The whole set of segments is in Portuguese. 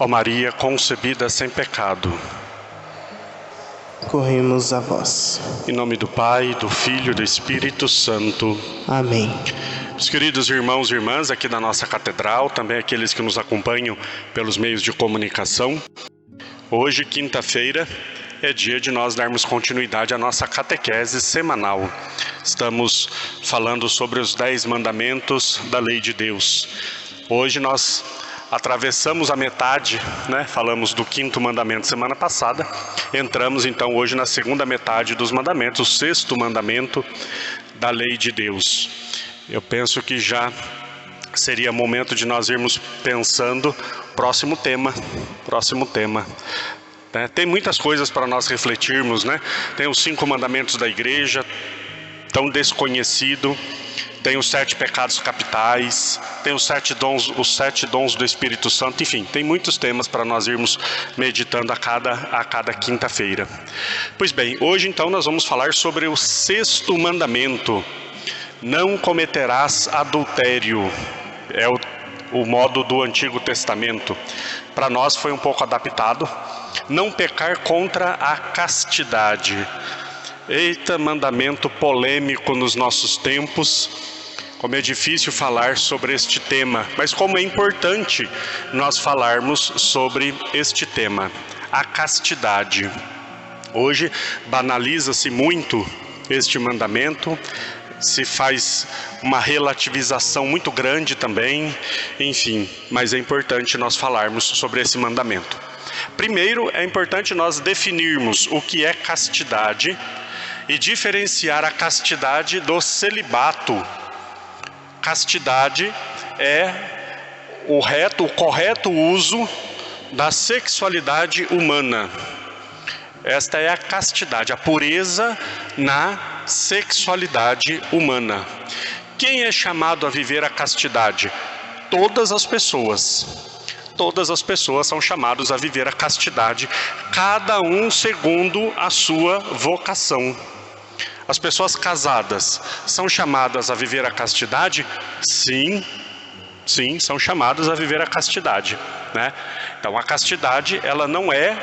Ó Maria concebida sem pecado, corremos a vós. em nome do Pai, do Filho e do Espírito Santo. Amém. Os queridos irmãos e irmãs aqui da nossa catedral, também aqueles que nos acompanham pelos meios de comunicação, hoje, quinta-feira, é dia de nós darmos continuidade à nossa catequese semanal. Estamos falando sobre os 10 mandamentos da lei de Deus. Hoje nós atravessamos a metade, Falamos do 5º mandamento semana passada. Entramos então hoje na segunda metade dos mandamentos, o 6º mandamento da lei de Deus. Eu penso que já seria momento de nós irmos pensando próximo tema. Tem muitas coisas para nós refletirmos, Tem os 5 mandamentos da igreja, tão desconhecido. Tem os 7 pecados capitais, tem os 7 dons do Espírito Santo, enfim, tem muitos temas para nós irmos meditando a cada quinta-feira. Pois bem, hoje então nós vamos falar sobre o 6º mandamento. Não cometerás adultério. É o modo do Antigo Testamento. Para nós foi um pouco adaptado. Não pecar contra a castidade. Eita, mandamento polêmico nos nossos tempos. Como é difícil falar sobre este tema, mas como é importante nós falarmos sobre este tema, a castidade. Hoje banaliza-se muito este mandamento, se faz uma relativização muito grande também, enfim, mas é importante nós falarmos sobre esse mandamento. Primeiro, é importante nós definirmos o que é castidade e diferenciar a castidade do celibato. Castidade é o correto uso da sexualidade humana. Esta é a castidade, a pureza na sexualidade humana. Quem é chamado a viver a castidade? Todas as pessoas. Todas as pessoas são chamadas a viver a castidade, cada um segundo a sua vocação. As pessoas casadas são chamadas a viver a castidade? Sim, são chamadas a viver a castidade, Então a castidade, ela não é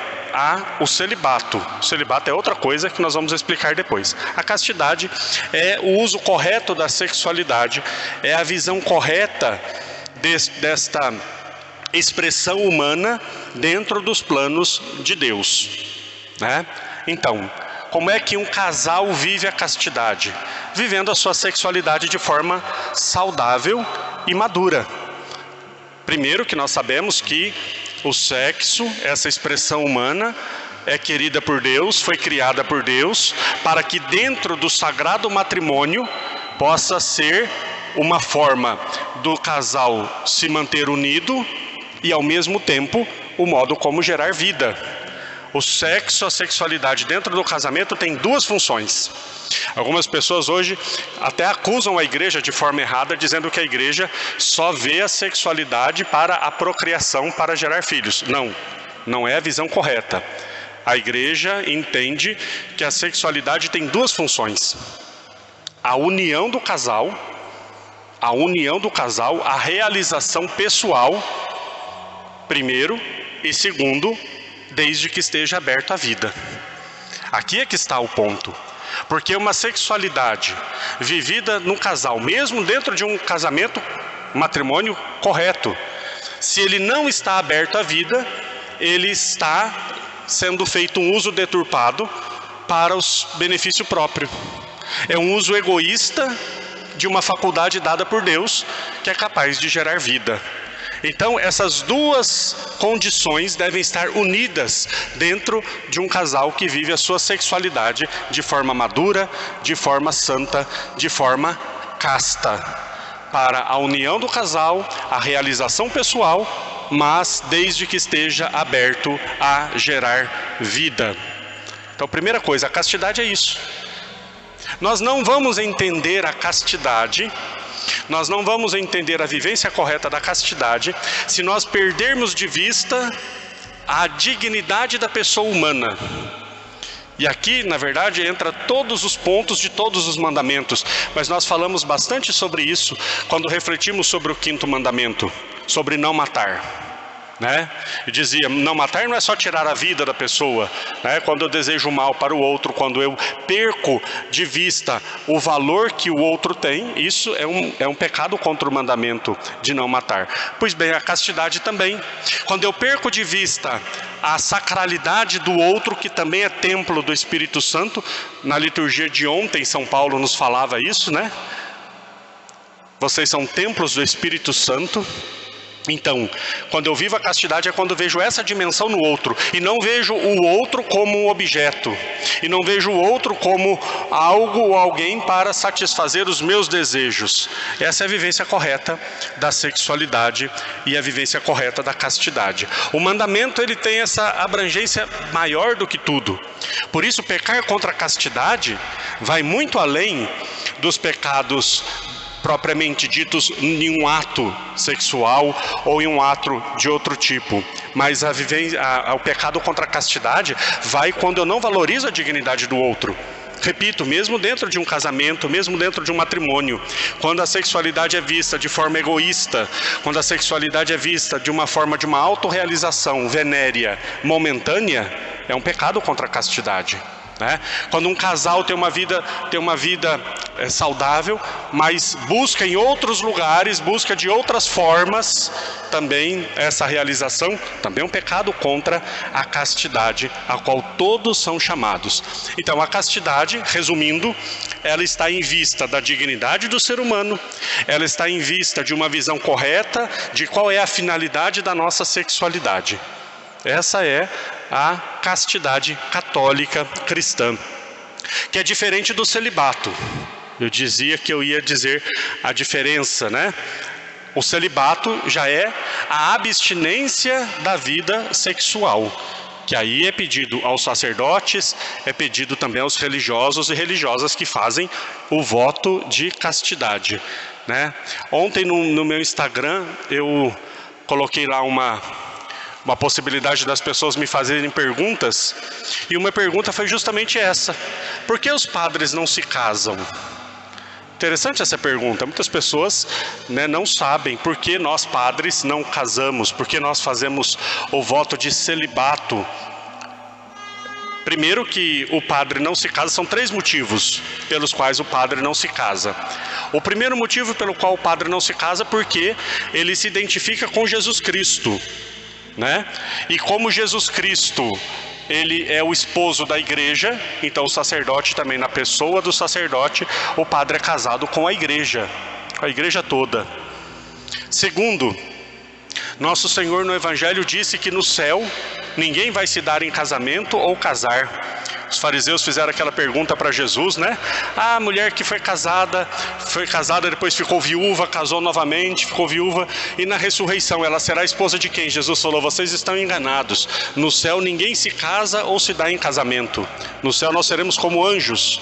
o celibato. O celibato é outra coisa que nós vamos explicar depois. A castidade é o uso correto da sexualidade, é a visão correta desta expressão humana dentro dos planos de Deus, Então, como é que um casal vive a castidade? Vivendo a sua sexualidade de forma saudável e madura. Primeiro que nós sabemos que o sexo, essa expressão humana, é querida por Deus, foi criada por Deus, para que dentro do sagrado matrimônio possa ser uma forma do casal se manter unido e ao mesmo tempo o modo como gerar vida. O sexo, a sexualidade dentro do casamento tem 2 funções. Algumas pessoas hoje até acusam a igreja de forma errada, dizendo que a igreja só vê a sexualidade para a procriação, para gerar filhos. Não é a visão correta. A igreja entende que a sexualidade tem 2 funções. A união do casal, a realização pessoal, primeiro, e segundo, desde que esteja aberto à vida. Aqui é que está o ponto. Porque uma sexualidade vivida num casal, mesmo dentro de um casamento, matrimônio correto, se ele não está aberto à vida, ele está sendo feito um uso deturpado para o benefício próprio. É um uso egoísta de uma faculdade dada por Deus, que é capaz de gerar vida. Então, essas 2 condições devem estar unidas dentro de um casal que vive a sua sexualidade de forma madura, de forma santa, de forma casta. Para a união do casal, a realização pessoal, mas desde que esteja aberto a gerar vida. Então, primeira coisa, a castidade é isso. Nós não vamos entender a castidade, nós não vamos entender a vivência correta da castidade se nós perdermos de vista a dignidade da pessoa humana. E aqui, na verdade, entra todos os pontos de todos os mandamentos, mas nós falamos bastante sobre isso quando refletimos sobre o 5º mandamento, sobre não matar. né? E dizia, não matar não é só tirar a vida da pessoa, né? Quando eu desejo mal para o outro, quando eu perco de vista o valor que o outro tem, isso é um pecado contra o mandamento de não matar. Pois bem, a castidade também. Quando eu perco de vista a sacralidade do outro, que também é templo do Espírito Santo, na liturgia de ontem São Paulo nos falava isso, né? Vocês são templos do Espírito Santo. Então, quando eu vivo a castidade é quando eu vejo essa dimensão no outro, e não vejo o outro como um objeto, e não vejo o outro como algo ou alguém para satisfazer os meus desejos. Essa é a vivência correta da sexualidade e a vivência correta da castidade. O mandamento, ele tem essa abrangência maior do que tudo. Por isso, pecar contra a castidade vai muito além dos pecados propriamente ditos em um ato sexual ou em um ato de outro tipo. Mas o pecado contra a castidade vai quando eu não valorizo a dignidade do outro. Repito, mesmo dentro de um casamento, mesmo dentro de um matrimônio, quando a sexualidade é vista de forma egoísta, quando a sexualidade é vista de uma forma de uma autorrealização venérea, momentânea, é um pecado contra a castidade. Né? Quando um casal tem uma vida saudável, mas busca em outros lugares, busca de outras formas também essa realização, também é um pecado contra a castidade, a qual todos são chamados. Então a castidade, resumindo, ela está em vista da dignidade do ser humano, ela está em vista de uma visão correta de qual é a finalidade da nossa sexualidade. Essa é a castidade católica cristã, que é diferente do celibato. Eu dizia que eu ia dizer a diferença, né? O celibato já é a abstinência da vida sexual, que aí é pedido aos sacerdotes, é pedido também aos religiosos e religiosas que fazem o voto de castidade, né? Ontem no meu Instagram eu coloquei lá uma possibilidade das pessoas me fazerem perguntas, e uma pergunta foi justamente essa: por que os padres não se casam? Interessante essa pergunta. Muitas pessoas, né, não sabem por que nós padres não casamos, por que nós fazemos o voto de celibato. Primeiro, que o padre não se casa, são 3 motivos pelos quais o padre não se casa. O primeiro motivo pelo qual o padre não se casa é porque ele se identifica com Jesus Cristo, né? E como Jesus Cristo, ele é o esposo da igreja, então o sacerdote também, na pessoa do sacerdote, o padre é casado com a igreja toda. Segundo, nosso Senhor no Evangelho disse que no céu ninguém vai se dar em casamento ou casar. Os fariseus fizeram aquela pergunta para Jesus, né? A mulher que foi casada, depois ficou viúva, casou novamente, ficou viúva, e na ressurreição ela será esposa de quem? Jesus falou: vocês estão enganados. No céu ninguém se casa ou se dá em casamento. No céu nós seremos como anjos.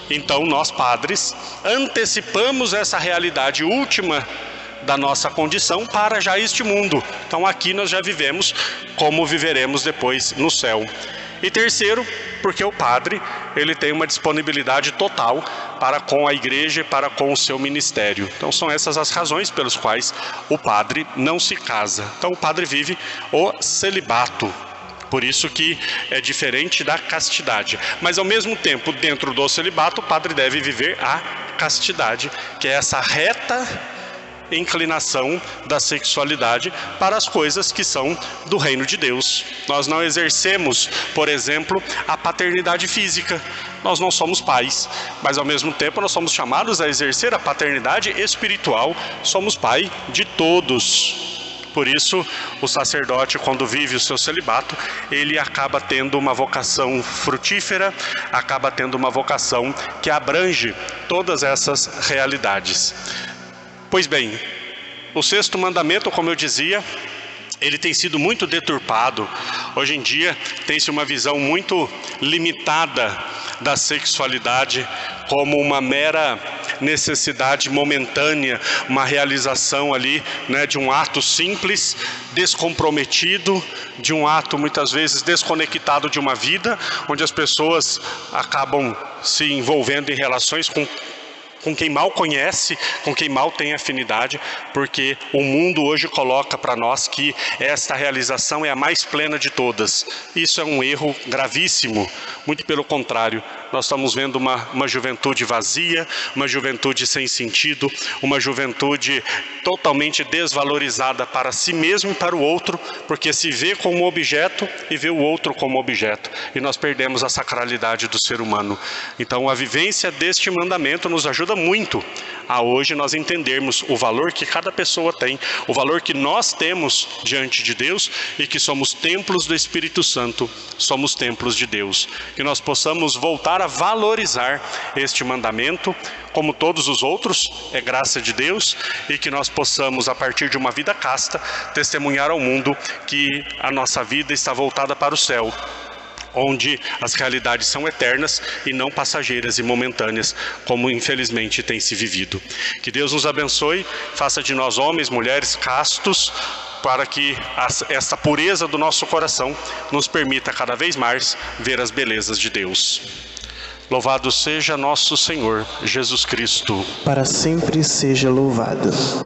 Então nós, padres, antecipamos essa realidade última da nossa condição para já este mundo. Então aqui nós já vivemos como viveremos depois no céu. E terceiro, porque o padre, ele tem uma disponibilidade total para com a igreja e para com o seu ministério. Então são essas as razões pelas quais o padre não se casa. Então o padre vive o celibato. Por isso que é diferente da castidade. Mas ao mesmo tempo, dentro do celibato, o padre deve viver a castidade, que é essa reta inclinação da sexualidade para as coisas que são do reino de Deus. Nós não exercemos, por exemplo, a paternidade física. Nós não somos pais, mas ao mesmo tempo nós somos chamados a exercer a paternidade espiritual. Somos pai de todos. Por isso, o sacerdote, quando vive o seu celibato, ele acaba tendo uma vocação frutífera, acaba tendo uma vocação que abrange todas essas realidades. Pois bem, o 6º mandamento, como eu dizia, ele tem sido muito deturpado. Hoje em dia tem-se uma visão muito limitada da sexualidade como uma mera necessidade momentânea, uma realização ali, né, de um ato simples, descomprometido, de um ato muitas vezes desconectado de uma vida, onde as pessoas acabam se envolvendo em relações com com quem mal conhece, com quem mal tem afinidade, porque o mundo hoje coloca para nós que esta realização é a mais plena de todas. Isso é um erro gravíssimo, muito pelo contrário. Nós estamos vendo uma juventude vazia, uma juventude sem sentido, uma juventude totalmente desvalorizada para si mesmo e para o outro, porque se vê como objeto e vê o outro como objeto. E nós perdemos a sacralidade do ser humano. Então a vivência deste mandamento nos ajuda muito a hoje nós entendermos o valor que cada pessoa tem, o valor que nós temos diante de Deus e que somos templos do Espírito Santo, somos templos de Deus. Que nós possamos voltar a valorizar este mandamento, como todos os outros, é graça de Deus, e que nós possamos, a partir de uma vida casta, testemunhar ao mundo que a nossa vida está voltada para o céu, onde as realidades são eternas e não passageiras e momentâneas, como infelizmente tem se vivido. Que Deus nos abençoe, faça de nós homens, mulheres castos, para que essa pureza do nosso coração nos permita cada vez mais ver as belezas de Deus. Louvado seja nosso Senhor Jesus Cristo. Para sempre seja louvado.